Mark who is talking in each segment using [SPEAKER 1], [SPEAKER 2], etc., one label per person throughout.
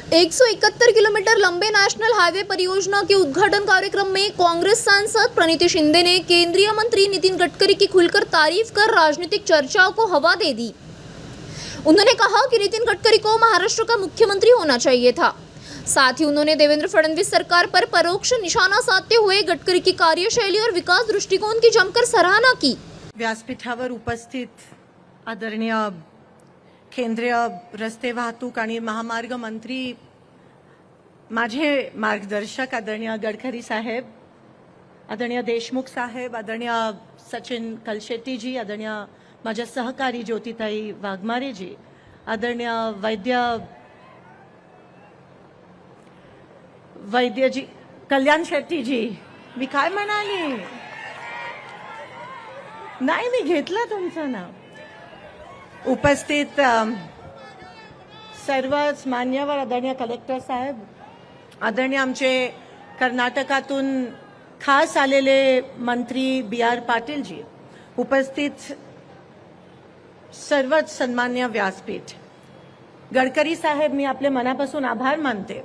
[SPEAKER 1] 171 kilometre लंबे national highway परियोजना के उद्घाटन कार्यक्रम में कांग्रेस सांसद प्रणीति शिंदे ने केंद्रीय मंत्री नितिन गडकरी की खुलकर तारीफ कर राजनीतिक चर्चाओं को हवा दे दी। उन्होंने कहा कि नितिन गडकरी को महाराष्ट्र का मुख्यमंत्री होना चाहिए था। साथ ही उन्होंने देवेंद्र फडणवीस सरकार पर परोक्ष निशाना साधते हुए गडकरी की कार्यशैली और विकास दृष्टिकोन की जमकर सराहना की।
[SPEAKER 2] व्यासपीठावर उपस्थित आदरणीय केंद्रीय रस्ते वाहतूक आणि महामार्ग मंत्री, माझे मार्गदर्शक आदरणीय गडकरी साहेब, आदरणीय देशमुख साहेब, आदरणीय सचिन कलशेट्टी जी, आदरणीय माझ्या सहकारी ज्योतिताई वाघमारे जी, आदरणीय वैद्य जी, कल्याण शेट्टी जी, मी काय म्हणाली नाही, मी घेतलं तुमचं नाव। उपस्थित सर्वच मान्यवर आदरणीय कलेक्टर साहेब, आदरणीय आमचे कर्नाटकातून खास आलेले मंत्री BR पाटील जी, उपस्थित सर्वच सन्मान्य व्यासपीठ, गडकरी साहेब, मी आपले मनापासून आभार मानते।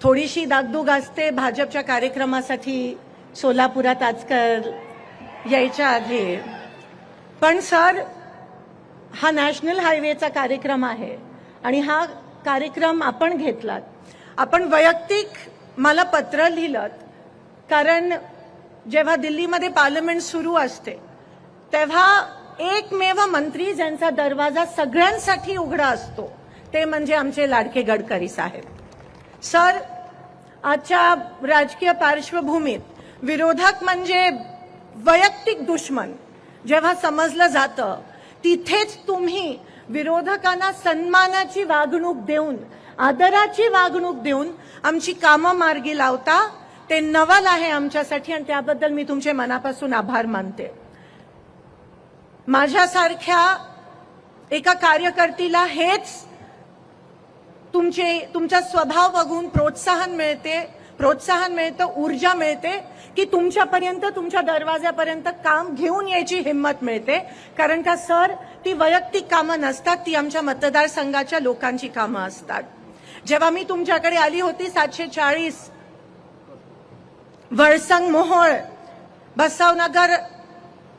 [SPEAKER 2] थोडीशी दागदुग असते भाजपच्या कार्यक्रमासाठी सोलापुरात आजकाल यायच्या आधी, पण सर, हा नॅशनल हायवेचा कार्यक्रम आहे आणि हा कार्यक्रम आपण घेतलात। आपण वैयक्तिक मला पत्र लिहिलं, कारण जेव्हा दिल्लीमध्ये पार्लमेंट सुरू असते तेव्हा एकमेव मंत्री ज्यांचा दरवाजा सगळ्यांसाठी उघडा असतो ते म्हणजे आमचे लाडके गडकरी साहेब। सर, आजच्या राजकीय पार्श्वभूमीत विरोधक म्हणजे वैयक्तिक दुश्मन जेव्हा समजलं जातं, तिथेच तुम्ही विरोधकांना सन्मानाची वागणूक देऊन, आदराची वागणूक देऊन आमची कामं मार्गी लावता, ते नवल आहे आमच्यासाठी आणि त्याबद्दल मी तुमचे मनापासून आभार मानते। माझ्यासारख्या एका कार्यकर्तीला हेच तुमचा स्वभाव बघून प्रोत्साहन मिळतं, ऊर्जा मिळते की तुमच्यापर्यंत, तुमच्या दरवाजापर्यंत काम घेऊन यायची हिंमत मिळते। कारण का सर, ती वैयक्तिक कामं नसतात, ती आमच्या मतदारसंघाच्या लोकांची कामं असतात। जेव्हा मी तुमच्याकडे आली होती 740 वळसंग मोहोळ बसवनगर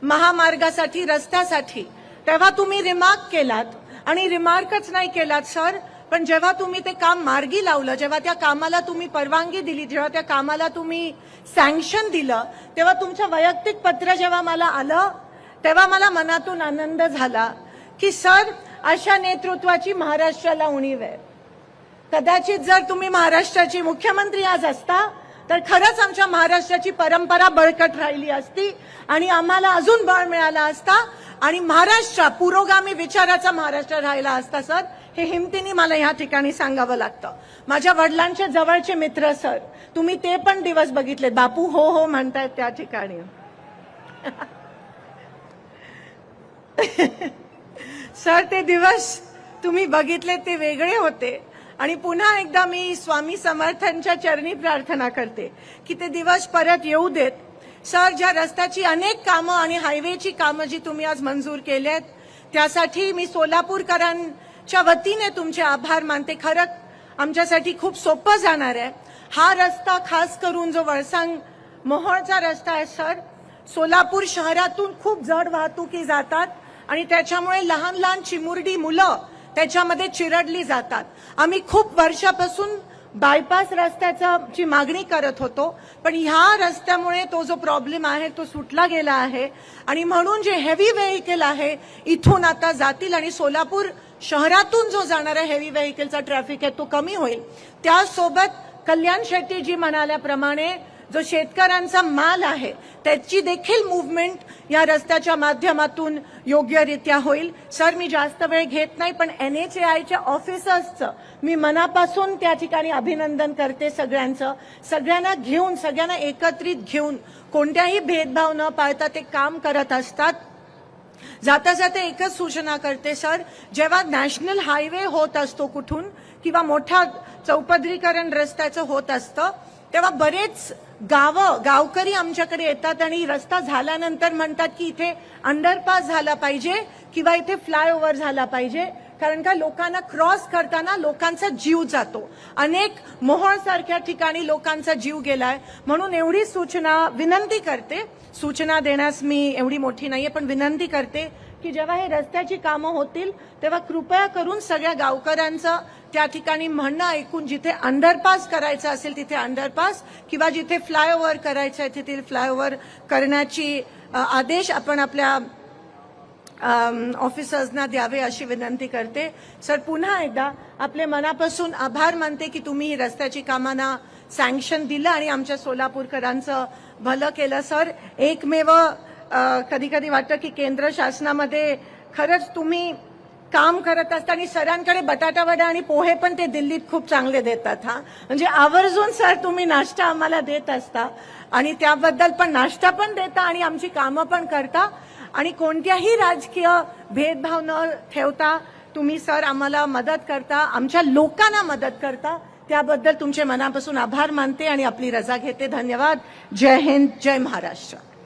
[SPEAKER 2] महामार्गासाठी, रस्त्यासाठी, तेव्हा तुम्ही रिमार्क केलात आणि रिमार्कच नाही केलात सर, पण जेव्हा तुम्ही ते काम मार्गी लावलं, जेव्हा त्या कामाला तुम्ही परवानगी दिली, जेव्हा त्या कामाला तुम्ही सँक्शन दिलं, तेव्हा तुमचं वैयक्तिक पत्र जेव्हा मला आलं तेव्हा मला मनातून आनंद झाला की सर, अशा नेतृत्वाची महाराष्ट्राला उणीव आहे। कदाचित जर तुम्ही महाराष्ट्राचे मुख्यमंत्री आज असता तर खरंच आमच्या महाराष्ट्राची परंपरा बळकट राहिली असती आणि आम्हाला अजून बळ मिळाला असता आणि महाराष्ट्र पुरोगामी विचाराचा महाराष्ट्र राहिला असता सर, हे हिमतीने मला या ठिकाणी सांगावं लागतं। माझ्या वडिलांचे जवळचे मित्र सर, तुम्ही ते पण दिवस बघितले, बापू हो हो म्हणतायत त्या ठिकाणी। सर, ते दिवस तुम्ही बघितले, ते वेगळे होते आणि पुन्हा एकदा मी स्वामी समर्थांच्या चरणी प्रार्थना करते की ते दिवस परत येऊ देत। सर, ज्या रस्त्याची अनेक कामं आणि हायवेची कामं जी तुम्ही आज मंजूर केलेत, त्यासाठी मी सोलापूरकरांच्या वतीने तुमचे आभार मानते। खरंच आमच्यासाठी खूप सोपं जाणार आहे हा रस्ता, खास करून जो वळसंग मोहोळचा रस्ता आहे सर। सोलापूर शहरातून खूप जड वाहतुकी जातात आणि त्याच्यामुळे लहान लहान चिमुरडी मुलं त्याच्यामध्ये चिरडली जातात। आम्ही खूप वर्षापासून बायपास रस्त्याची मागणी करत होतो, पण ह्या रस्त्यामुळे तो जो प्रॉब्लेम आहे तो सुटला गेला आहे आणि म्हणून जे हेवी व्हेकल आहे इथून आता जातील आणि सोलापूर शहरातून जो जाणारा हेवी व्हेकलचा ट्रॅफिक आहे तो कमी होईल। त्यासोबत कल्याण शेट्टी जी म्हणाल्याप्रमाणे जो शेतकऱ्यांचा माल आहे त्याची देखील मूव्हमेंट या रस्त्याच्या माध्यमातून योग्यरित्या होईल। सर, मी जास्त वेळ घेत नाही, पण NHAIच्या ऑफिसर्सचं मी मनापासून त्या ठिकाणी अभिनंदन करते। सगळ्यांना घेऊन, सगळ्यांना एकत्रित घेऊन, कोणत्याही भेदभाव न पाळता ते काम करत असतात। जाता जाता एकच सूचना करते सर, जेव्हा नॅशनल हायवे होत असतो कुठून किंवा मोठा चौपदरीकरण रस्त्याचं होत असतं, तेव्हा बरेच गावकरी आमच्याकडे येतात आणि रस्ता झाल्यानंतर म्हणतात की इथे अंडरपास झाला पाहिजे किंवा इथे फ्लायओव्हर झाला पाहिजे। कारण का लोकांना क्रॉस करताना लोकांचा जीव जातो. अनेक मोहोळसारख्या ठिकाणी लोकांचा जीव गेलाय. म्हणून एवढी सूचना विनंती करते, सूचना देण्यास मी एवढी मोठी नाहीये, पण विनंती करते की जेव्हा हे रस्त्याची कामं होतील तेव्हा कृपया करून सगळ्या गावकऱ्यांचं त्या ठिकाणी म्हणणं ऐकून जिथे अंडरपास करायचं असेल तिथे अंडरपास किंवा जिथे फ्लायओव्हर करायचं आहे तिथे फ्लायओव्हर करण्याची आदेश आपण आपल्या ऑफिसर्सना द्यावे अशी विनंती करते. सर पुन्हा एकदा आपले मनापासून आभार मानते की तुम्ही ही रस्त्याची कामांना सँक्शन दिलं आणि आमच्या सोलापूरकरांचं भलं केलं. सर एकमेव कधी कधी वाटतं की केंद्र शासनामध्ये खरंच तुम्ही काम करत असताना सरांकडे बटाटा वडा आणि पोहे पण ते दिल्लीत खूप चांगले देतात. हा म्हणजे आवर्जून सर तुम्ही नाश्ता आम्हाला देत असता आणि त्याबद्दल पण नाश्ता पण देता आणि आमची कामं पण करता आणि कोणत्याही राजकीय भेदभाव न ठेवता तुम्ही सर आम्हाला मदत करता, आमच्या लोकांना मदत करता. त्याबद्दल तुमचे मनापासून आभार मानते आणि आपली रजा घेते. धन्यवाद. जय हिंद, जय महाराष्ट्र.